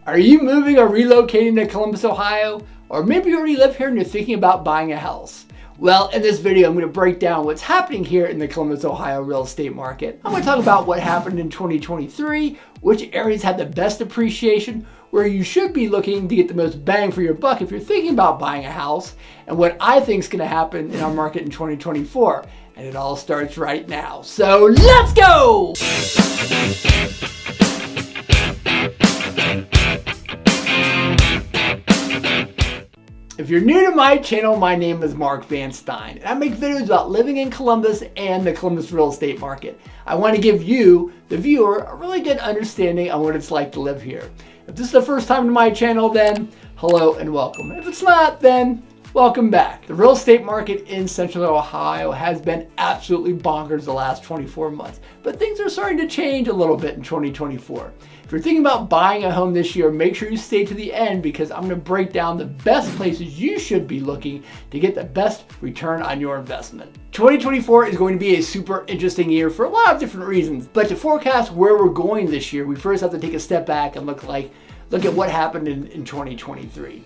Are you moving or relocating to Columbus, Ohio? Or maybe you already live here and you're thinking about buying a house. Well, in this video, I'm going to break down what's happening here in the Columbus, Ohio real estate market. I'm going to talk about what happened in 2023, which areas had the best appreciation, where you should be looking to get the most bang for your buck if you're thinking about buying a house, and what I think is going to happen in our market in 2024. And it all starts right now. So let's go! If you're new to my channel, my name is Mark Van Stein, and I make videos about living in Columbus and the Columbus real estate market. I want to give you, the viewer, a really good understanding on what it's like to live here. If this is the first time to my channel, then hello and welcome. If it's not, then welcome back. The real estate market in Central Ohio has been absolutely bonkers the last 24 months, but things are starting to change a little bit in 2024. If you're thinking about buying a home this year, make sure you stay to the end because I'm going to break down the best places you should be looking to get the best return on your investment. 2024 is going to be a super interesting year for a lot of different reasons, but to forecast where we're going this year, we first have to take a step back and look at what happened in 2023.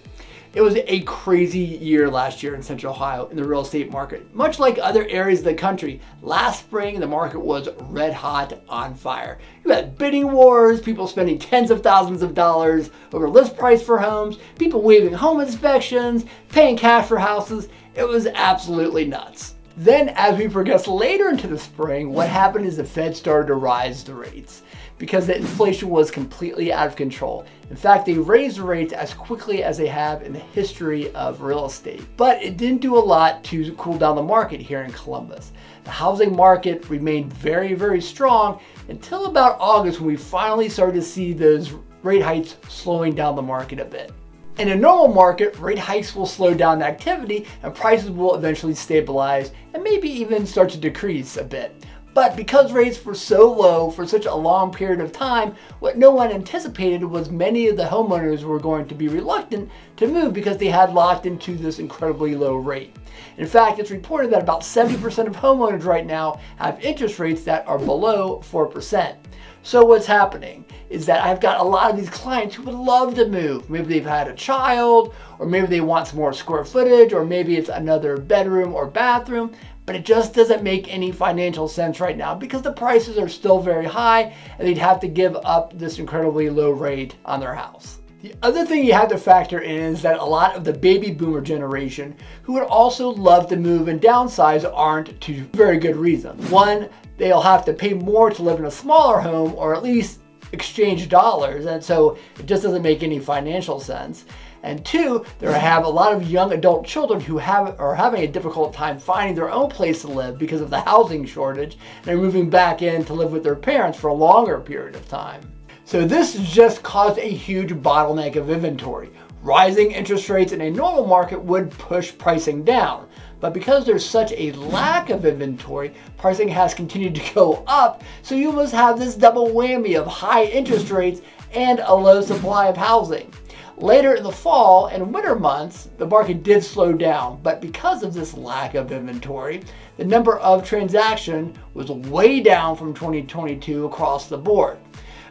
It was a crazy year last year in Central Ohio in the real estate market. Much like other areas of the country, last spring the market was red hot on fire. You had bidding wars, people spending tens of thousands of dollars over list price for homes, people waiving home inspections, paying cash for houses. It was absolutely nuts. Then as we progressed later into the spring, what happened is the Fed started to rise the rates because the inflation was completely out of control. In fact, they raised the rates as quickly as they have in the history of real estate. But it didn't do a lot to cool down the market here in Columbus. The housing market remained very, very strong until about August when we finally started to see those rate hikes slowing down the market a bit. In a normal market, rate hikes will slow down activity and prices will eventually stabilize and maybe even start to decrease a bit. But because rates were so low for such a long period of time, what no one anticipated was many of the homeowners were going to be reluctant to move because they had locked into this incredibly low rate. In fact, it's reported that about 70% of homeowners right now have interest rates that are below 4%. So what's happening is that I've got a lot of these clients who would love to move. Maybe they've had a child, or maybe they want some more square footage, or maybe it's another bedroom or bathroom, but it just doesn't make any financial sense right now because the prices are still very high and they'd have to give up this incredibly low rate on their house. The other thing you have to factor in is that a lot of the baby boomer generation who would also love to move and downsize aren't to very good reasons. One, they'll have to pay more to live in a smaller home or at least exchange dollars, and so it just doesn't make any financial sense. And two, there have a lot of young adult children who are having a difficult time finding their own place to live because of the housing shortage, and they're moving back in to live with their parents for a longer period of time. So this just caused a huge bottleneck of inventory. Rising interest rates in a normal market would push pricing down. But because there's such a lack of inventory, pricing has continued to go up, so you must have this double whammy of high interest rates and a low supply of housing. Later in the fall and winter months, the market did slow down, but because of this lack of inventory, the number of transactions was way down from 2022 across the board.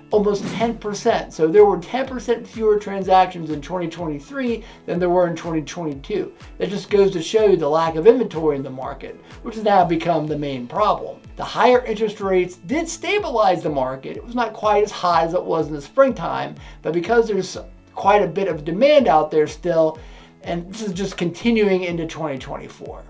Almost 10%. So there were 10% fewer transactions in 2023 than there were in 2022. That just goes to show you the lack of inventory in the market, which has now become the main problem. The higher interest rates did stabilize the market. It was not quite as high as it was in the springtime, but because there's quite a bit of demand out there still, and this is just continuing into 2024.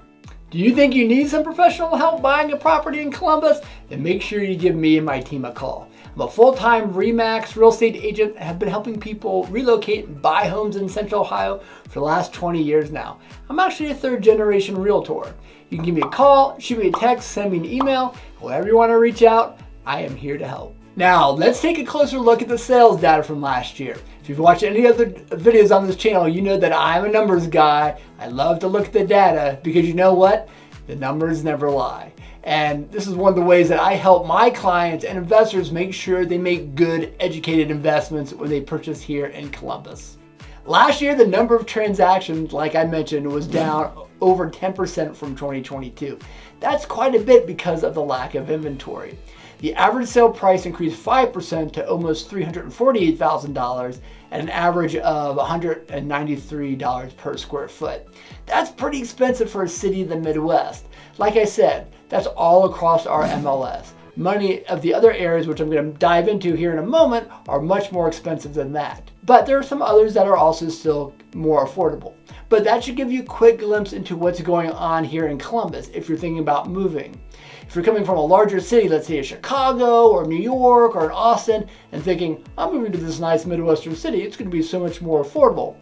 Do you think you need some professional help buying a property in Columbus? Then make sure you give me and my team a call. I'm a full-time RE/MAX real estate agent and have been helping people relocate and buy homes in Central Ohio for the last 20 years now. I'm actually a third-generation realtor. You can give me a call, shoot me a text, send me an email, however you want to reach out, I am here to help. Now, let's take a closer look at the sales data from last year. If you've watched any other videos on this channel, you know that I'm a numbers guy. I love to look at the data because you know what? The numbers never lie. And this is one of the ways that I help my clients and investors make sure they make good, educated investments when they purchase here in Columbus. Last year, the number of transactions, like I mentioned, was down over 10% from 2022. That's quite a bit because of the lack of inventory. The average sale price increased 5% to almost $348,000 at an average of $193 per square foot. That's pretty expensive for a city in the Midwest. Like I said, that's all across our MLS. Many of the other areas, which I'm going to dive into here in a moment, are much more expensive than that. But there are some others that are also still more affordable. But that should give you a quick glimpse into what's going on here in Columbus if you're thinking about moving. If you're coming from a larger city, let's say a Chicago or New York or an Austin, and thinking, I'm moving to this nice Midwestern city, it's going to be so much more affordable.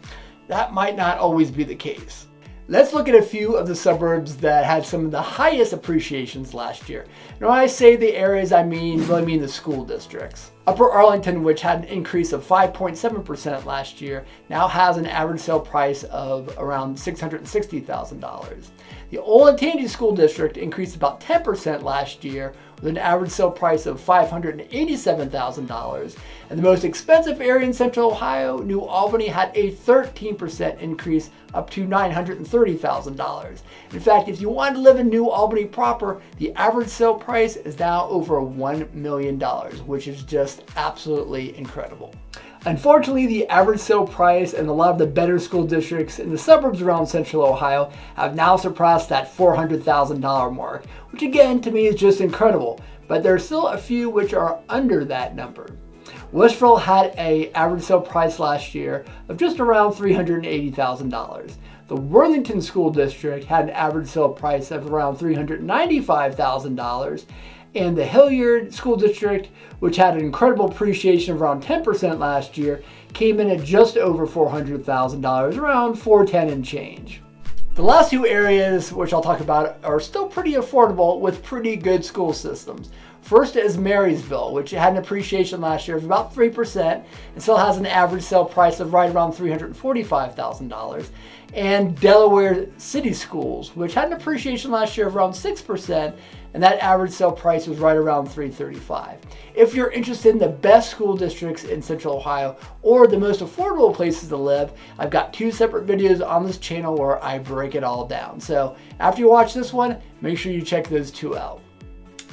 That might not always be the case. Let's look at a few of the suburbs that had some of the highest appreciations last year. Now, when I say the areas, I really mean the school districts. Upper Arlington, which had an increase of 5.7% last year, now has an average sale price of around $660,000. The Olentangy School District increased about 10% last year with an average sale price of $587,000. And the most expensive area in Central Ohio, New Albany, had a 13% increase up to $930,000. In fact, if you want to live in New Albany proper, the average sale price is now over $1 million, which is just absolutely incredible. Unfortunately, the average sale price in a lot of the better school districts in the suburbs around Central Ohio have now surpassed that $400,000 mark, which again, to me, is just incredible. But there are still a few which are under that number. Westville had an average sale price last year of just around $380,000. The Worthington School District had an average sale price of around $395,000. And the Hilliard School District, which had an incredible appreciation of around 10% last year, came in at just over $400,000, around $410,000 and change. The last two areas, which I'll talk about, are still pretty affordable with pretty good school systems. First is Marysville, which had an appreciation last year of about 3% and still has an average sale price of right around $345,000. And Delaware City Schools, which had an appreciation last year of around 6%, and that average sale price was right around $335,000. If you're interested in the best school districts in Central Ohio or the most affordable places to live, I've got two separate videos on this channel where I break it all down. So after you watch this one, make sure you check those two out.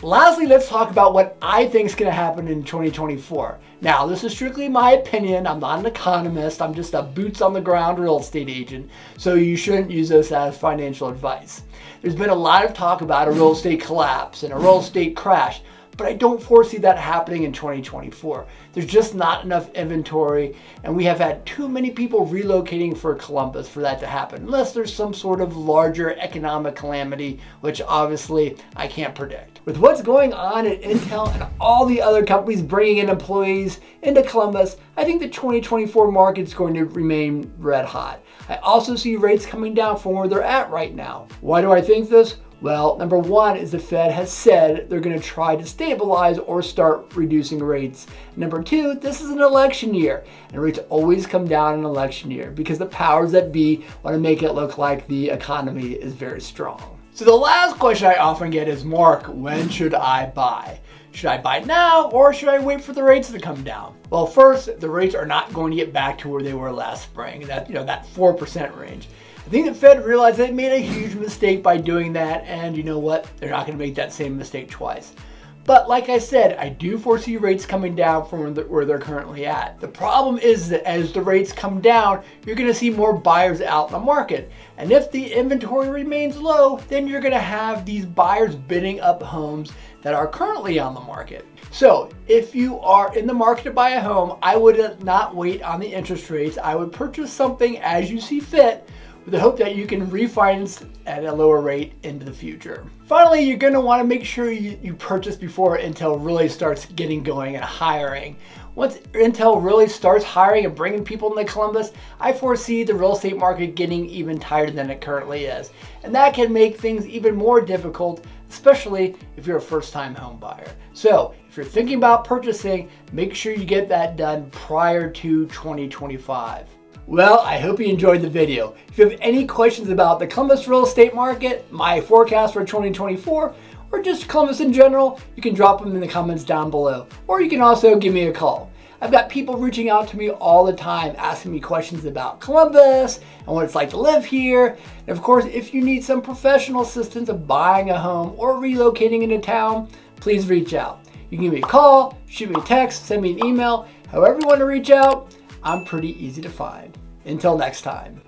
Lastly, let's talk about what I think is going to happen in 2024. Now, this is strictly my opinion. I'm not an economist. I'm just a boots on the ground real estate agent, so you shouldn't use this as financial advice. There's been a lot of talk about a real estate collapse and a real estate crash, but I don't foresee that happening in 2024. There's just not enough inventory, and we have had too many people relocating for Columbus for that to happen, unless there's some sort of larger economic calamity, which obviously I can't predict. With what's going on at Intel and all the other companies bringing in employees into Columbus, I think the 2024 market's going to remain red hot. I also see rates coming down from where they're at right now. Why do I think this? Well, number one is the Fed has said they're going to try to stabilize or start reducing rates. Number two, this is an election year, and rates always come down in an election year because the powers that be want to make it look like the economy is very strong. So the last question I often get is, Mark, when should I buy? Should I buy now or should I wait for the rates to come down? Well, first, the rates are not going to get back to where they were last spring, that 4% range. I think the Fed realized they made a huge mistake by doing that, and you know what? They're not going to make that same mistake twice. But like I said, I do foresee rates coming down from where they're currently at. The problem is that as the rates come down, you're going to see more buyers out in the market. And if the inventory remains low, then you're going to have these buyers bidding up homes that are currently on the market. So if you are in the market to buy a home, I would not wait on the interest rates. I would purchase something as you see fit, with the hope that you can refinance at a lower rate into the future. Finally, you're going to want to make sure you purchase before Intel really starts getting going and hiring. Once Intel really starts hiring and bringing people into Columbus, I foresee the real estate market getting even tighter than it currently is. And that can make things even more difficult, especially if you're a first-time home buyer. So if you're thinking about purchasing, make sure you get that done prior to 2025. Well, I hope you enjoyed the video. If you have any questions about the Columbus real estate market, my forecast for 2024, or just Columbus in general, you can drop them in the comments down below. Or you can also give me a call. I've got people reaching out to me all the time asking me questions about Columbus and what it's like to live here. And of course, if you need some professional assistance of buying a home or relocating into town, please reach out. You can give me a call, shoot me a text, send me an email. However you want to reach out, I'm pretty easy to find. Until next time.